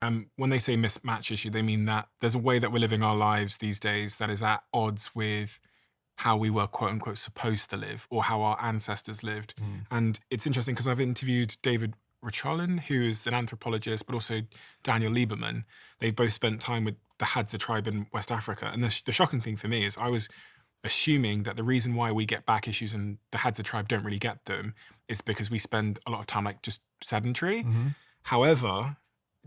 When they say mismatch issue, they mean that there's a way that we're living our lives these days that is at odds with how we were quote unquote supposed to live or how our ancestors lived. Mm. And it's interesting because I've interviewed David Rachalin, who is an anthropologist, but also Daniel Lieberman. They both spent time with the Hadza tribe in West Africa. And the shocking thing for me is I was assuming that the reason why we get back issues and the Hadza tribe don't really get them is because we spend a lot of time like just sedentary. Mhm. However,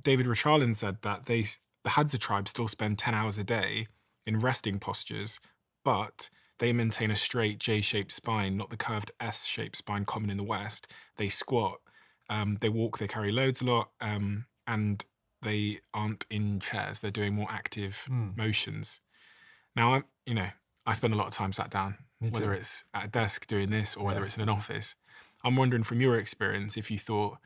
David Rachalin said that the Hadza tribe still spend 10 hours a day in resting postures, but they maintain a straight J-shaped spine, not the curved S-shaped spine common in the West. They squat, they walk, they carry loads a lot, and they aren't in chairs. They're doing more active Mm. motions. Now, I spend a lot of time sat down, Me whether too. it's at a desk doing this or whether Yeah. it's in an office. I'm wondering from your experience if you thought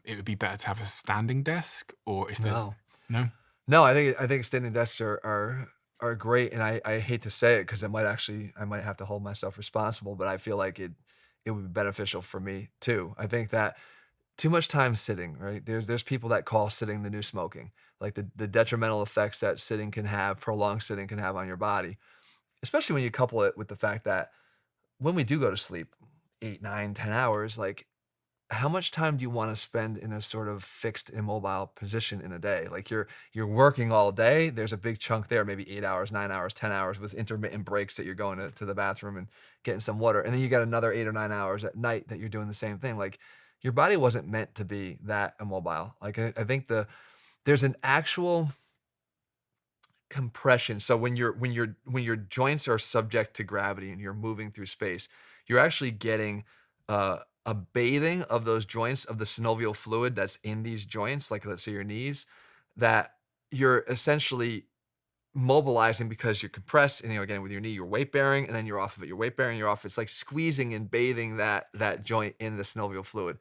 it would be better to have a standing desk or if there's No. no? No, I think standing desks are great, and I hate to say it because I might have to hold myself responsible, but I feel like it would be beneficial for me too. I think that too much time sitting, right? There's people that call sitting the new smoking, like the detrimental effects that sitting can have, prolonged sitting can have on your body, especially when you couple it with the fact that when we do go to sleep, 8, 9, 10 hours, like how much time do you want to spend in a sort of fixed immobile position in a day? Like you're working all day. There's a big chunk there, maybe 8 hours, 9 hours, 10 hours with intermittent breaks that you're going to the bathroom and getting some water. And then you got another 8 or 9 hours at night that you're doing the same thing. Like your body wasn't meant to be that immobile. Like I think there's an actual compression. So when your joints are subject to gravity and you're moving through space, you're actually getting a bathing of those joints of the synovial fluid that's in these joints, like let's say your knees, that you're essentially mobilizing because you're compressed and again with your knee you're weight bearing and then you're off of it. You're weight bearing, you're off. It's like squeezing and bathing that joint in the synovial fluid.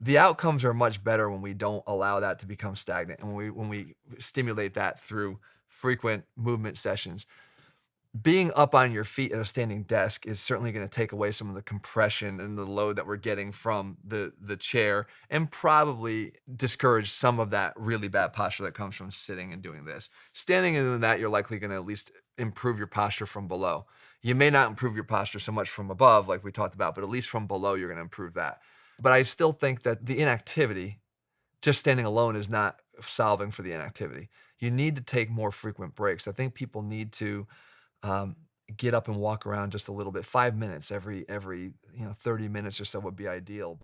The outcomes are much better when we don't allow that to become stagnant and when we stimulate that through frequent movement sessions. Being up on your feet at a standing desk is certainly going to take away some of the compression and the load that we're getting from the chair and probably discourage some of that really bad posture that comes from sitting and doing this. Standing and doing that, you're likely going to at least improve your posture from below. You may not improve your posture so much from above, like we talked about, but at least from below, you're going to improve that. But I still think that the inactivity, just standing alone, is not solving for the inactivity. You need to take more frequent breaks. I think people need to um, get up and walk around just a little bit. 5 minutes every 30 minutes or so would be ideal.